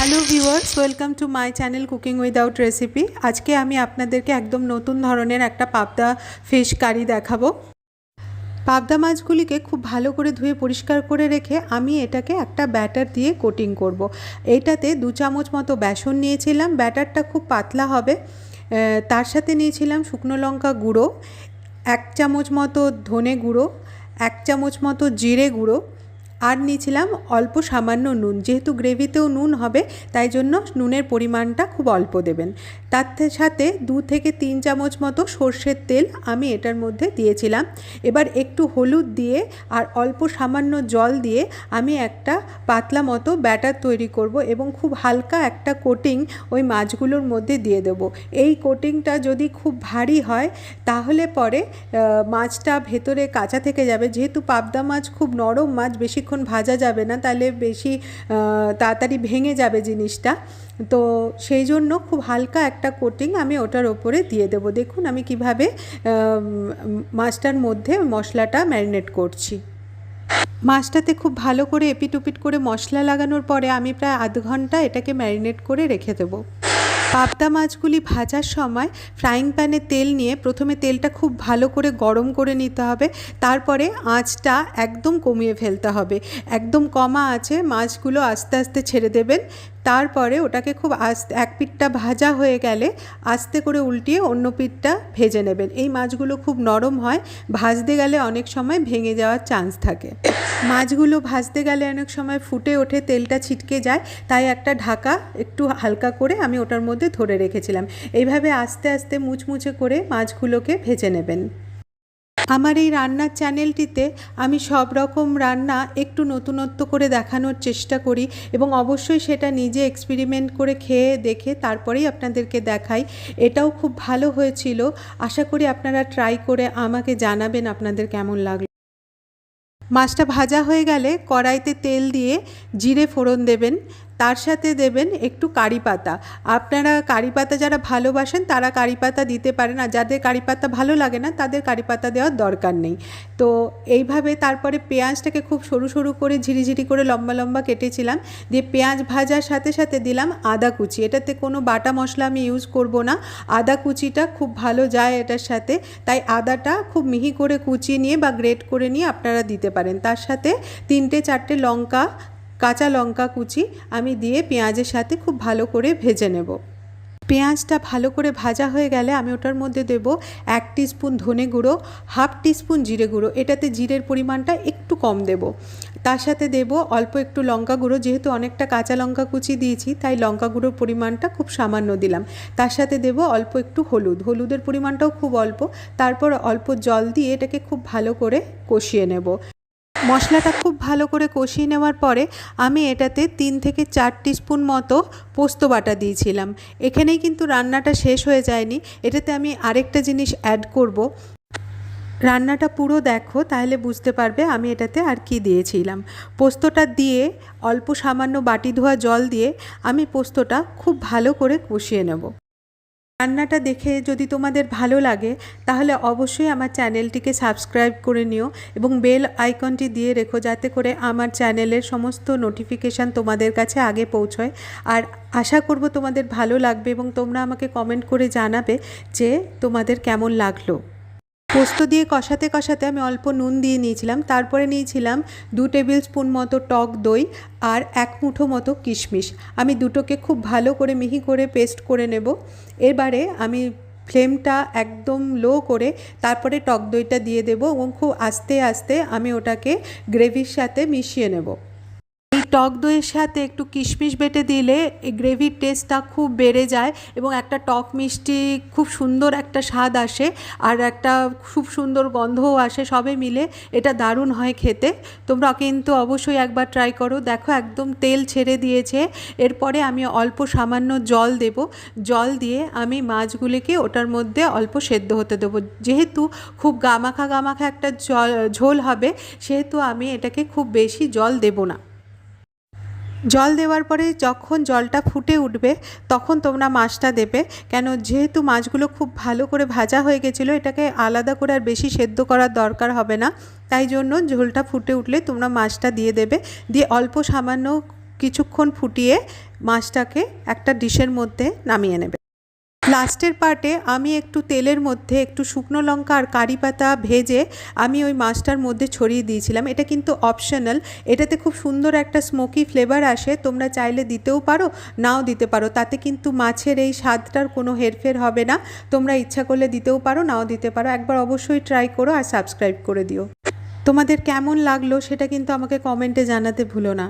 Hello viewers, welcome to my channel cooking without recipe. আজকে আমি আপনাদেরকে একদম নতুন ধরনের একটা পাবদা ফিশ কারি দেখাবো। পাবদা মাছগুলিকে খুব ভালো করে ধুয়ে পরিষ্কার করে রেখে আমি এটাকে একটা ব্যাটার দিয়ে কোটিং করব। এইটাতে 2 চামচ মতো বেসন নিয়েছিলাম, ব্যাটারটা খুব পাতলা হবে। তার সাথে নিয়েছিলাম শুকনো লঙ্কা গুঁড়ো, 1 চামচ মতো ধনে গুঁড়ো, 1 চামচ মতো জিরে গুঁড়ো, আর নিয়েছিলাম অল্প সামান্য নুন। যেহেতু গ্রেভিতেও নুন হবে তাই জন্য নুনের পরিমাণটা খুব অল্প দেবেন। তার সাথে 2 থেকে 3 চামচ মতো সর্ষের তেল আমি এটার মধ্যে দিয়েছিলাম। এবার একটু হলুদ দিয়ে আর অল্প সামান্য জল দিয়ে আমি একটা পাতলা মতো ব্যাটার তৈরি করব এবং খুব হালকা একটা কোটিং ওই মাছগুলোর মধ্যে দিয়ে দেব। এই কোটিংটা যদি খুব ভারী হয় তাহলে পরে মাছটা ভেতরে কাঁচা থেকে যাবে। যেহেতু পাবদা মাছ খুব নরম মাছ, বেশিক্ষণ ভাজা যাবে না, তাহলে বেশি তাড়াতাড়ি ভেঙে যাবে জিনিসটা। তো সেই জন্য খুব হালকা একটা কোটিং আমি ওটার ওপরে দিয়ে দেব। দেখুন আমি কিভাবে মাছটার মধ্যে মশলাটা ম্যারিনেট করছি। মাছটাতে খুব ভালো করে এপিট ওপিট করে মশলা লাগানোর পরে আমি প্রায় আধ ঘন্টা এটাকে ম্যারিনেট করে রেখে দেবো। পাবদা মাছগুলি ভাজার সময় ফ্রাইং প্যানে তেল নিয়ে প্রথমে তেলটা খুব ভালো করে গরম করে নিতে হবে, তারপরে আঁচটা একদম কমিয়ে ফেলতে হবে। একদম কমা আঁচে মাছগুলো আস্তে আস্তে ছেড়ে দেবেন। তারপরে ওটাকে খুব এক পিঠটা ভাজা হয়ে গেলে আস্তে করে উল্টিয়ে অন্য পিঠটা ভেজে নেবেন। এই মাছগুলো খুব নরম হয়, ভাজতে গেলে অনেক সময় ভেঙে যাওয়ার চান্স থাকে। মাছগুলো ভাজতে গেলে অনেক সময় ফুটে ওঠে, তেলটা ছিটকে যায়, তাই একটা ঢাকা একটু হালকা করে আমি ওটার মধ্যে ধরে রেখেছিলাম। এইভাবে আস্তে আস্তে মুচমুচে করে মাছগুলোকে ভেজে নেবেন। আমার এই রান্নার চ্যানেলটিতে আমি সব রকম রান্না একটু নতুনত্ব করে দেখানোর চেষ্টা করি এবং অবশ্যই সেটা নিজে এক্সপেরিমেন্ট করে খেয়ে দেখে তারপরেই আপনাদেরকে দেখাই। এটাও খুব ভালো হয়েছিল। আশা করি আপনারা ট্রাই করে আমাকে জানাবেন আপনাদের কেমন লাগলো। মাছটা ভাজা হয়ে গেলে কড়াইতে তেল দিয়ে জিরে ফোড়ন দেবেন, তার সাথে দেবেন একটু কারি পাতা। আপনারা কারি পাতা যারা ভালোবাসেন তারা কারি পাতা দিতে পারেন, আর যাদের কারি পাতা ভালো লাগে না তাদের কারি পাতা দেওয়ার দরকার নেই। তো এইভাবে তারপরে পেঁয়াজটাকে খুব সরু সরু করে ঝিরিঝিরি করে লম্বা লম্বা কেটেছিলাম, দিয়ে পেঁয়াজ ভাজার সাথে সাথে দিলাম আদা কুচি। এটাতে কোনো বাটা মশলা আমি ইউজ করব না, আদা কুচিটা খুব ভালো যায় এটার সাথে, তাই আদাটা খুব মিহি করে কুচিয়ে নিয়ে বা গ্রেট করে নিয়ে আপনারা দিতে পারেন। তার সাথে 3-4টে লঙ্কা, কাঁচা লঙ্কা কুচি আমি দিয়ে পেঁয়াজের সাথে খুব ভালো করে ভেজে নেব। পেঁয়াজটা ভালো করে ভাজা হয়ে গেলে আমি ওটার মধ্যে দেব 1 টিস্পুন ধনে গুঁড়ো, 1/2 টিস্পুন জিরে গুঁড়ো। এটাতে জিরের পরিমাণটা একটু কম দেব। তার সাথে দেব অল্প একটু লঙ্কা গুঁড়ো, যেহেতু অনেকটা কাঁচা লঙ্কা কুচি দিয়েছি তাই লঙ্কা গুঁড়োর পরিমাণটা খুব সামান্য দিলাম। তার সাথে দেব অল্প একটু হলুদ, হলুদের পরিমাণটাও খুব অল্প। তারপর অল্প জল দিয়ে এটাকে খুব ভালো করে কষিয়ে নেব। মশলাটা খুব ভালো করে কষিয়ে নেওয়ার পরে আমি এটাতে 3 থেকে 4 টিস্পুন মতো পোস্ত বাটা দিয়েছিলাম। এখানেই কিন্তু রান্নাটা শেষ হয়ে যায়নি, এটাতে আমি আরেকটা জিনিস অ্যাড করব। রান্নাটা পুরো দেখো তাহলে বুঝতে পারবে আমি এটাতে আর কি দিয়েছিলাম। পোস্তটা দিয়ে অল্প সামান্য বাটি ধোয়া জল দিয়ে আমি পোস্তটা খুব ভালো করে কষিয়ে নেব। রান্নাটা দেখে যদি তোমাদের ভালো লাগে তাহলে অবশ্যই আমার চ্যানেলটিকে সাবস্ক্রাইব করে নিও এবং বেল আইকনটি দিয়ে রেখো, যাতে করে আমার চ্যানেলের সমস্ত নোটিফিকেশান তোমাদের কাছে আগে পৌঁছয়। আর আশা করব তোমাদের ভালো লাগবে এবং তোমরা আমাকে কমেন্ট করে জানাবে যে তোমাদের কেমন লাগলো। পোস্ত দিয়ে কষাতে কষাতে আমি অল্প নুন দিয়ে নিয়েছিলাম, তারপরে নিয়েছিলাম 2 টেবিল স্পুন মতো টক দই আর 1 মুঠো মতো কিশমিশ। আমি দুটোকে খুব ভালো করে মিহি করে পেস্ট করে নেব। এবারে আমি ফ্লেমটা একদম লো করে তারপরে টক দইটা দিয়ে দেব এবং খুব আস্তে আস্তে আমি ওটাকে গ্রেভির সাথে মিশিয়ে নেব। এই টক দইয়ের সাথে একটু কিশমিশ বেটে দিলে এই গ্রেভির টেস্টটা খুব বেড়ে যায় এবং একটা টক মিষ্টি খুব সুন্দর একটা স্বাদ আসে আর একটা খুব সুন্দর গন্ধও আসে। সবে মিলে এটা দারুণ হয় খেতে। তোমরা কিন্তু অবশ্যই একবার ট্রাই করো। দেখো একদম তেল ছেড়ে দিয়েছে। এরপরে আমি অল্প সামান্য জল দেব। জল দিয়ে আমি মাছগুলিকে ওটার মধ্যে অল্প সেদ্ধ হতে দেবো। যেহেতু খুব গামাখা গামাখা একটা ঝোল হবে সেহেতু আমি এটাকে খুব বেশি জল দেব না। জল দেওয়ার পরে যখন জলটা ফুটে উঠবে তখন তোমরা মাছটা দেবে, কেন যেহেতু মাছগুলো খুব ভালো করে ভাজা হয়ে গেছিলো, এটাকে আলাদা করে আর বেশি সেদ্ধ করার দরকার হবে না। তাই জন্য ঝোলটা ফুটে উঠলে তোমরা মাছটা দিয়ে দেবে, দিয়ে অল্প সামান্য কিছুক্ষণ ফুটিয়ে মাছটাকে একটা ডিশের মধ্যে নামিয়ে নেবে। লাস্টের পার্টে আমি একটু তেলের মধ্যে একটু শুকনো লঙ্কা আর কারি পাতা ভেজে আমি ওই মাছটার মধ্যে ছড়িয়ে দিয়েছিলাম। এটা কিন্তু অপশনাল, এটাতে খুব সুন্দর একটা স্মোকি ফ্লেভার আসে, তোমরা চাইলে দিতেও পারো নাও দিতে পারো, তাতে কিন্তু মাছের এই স্বাদটার কোনো হেরফের হবে না। তোমরা ইচ্ছা করলে দিতেও পারো নাও দিতে পারো, একবার অবশ্যই ট্রাই করো আর সাবস্ক্রাইব করে দিও। তোমাদের কেমন লাগলো সেটা কিন্তু আমাকে কমেন্টে জানাতে ভুলো না।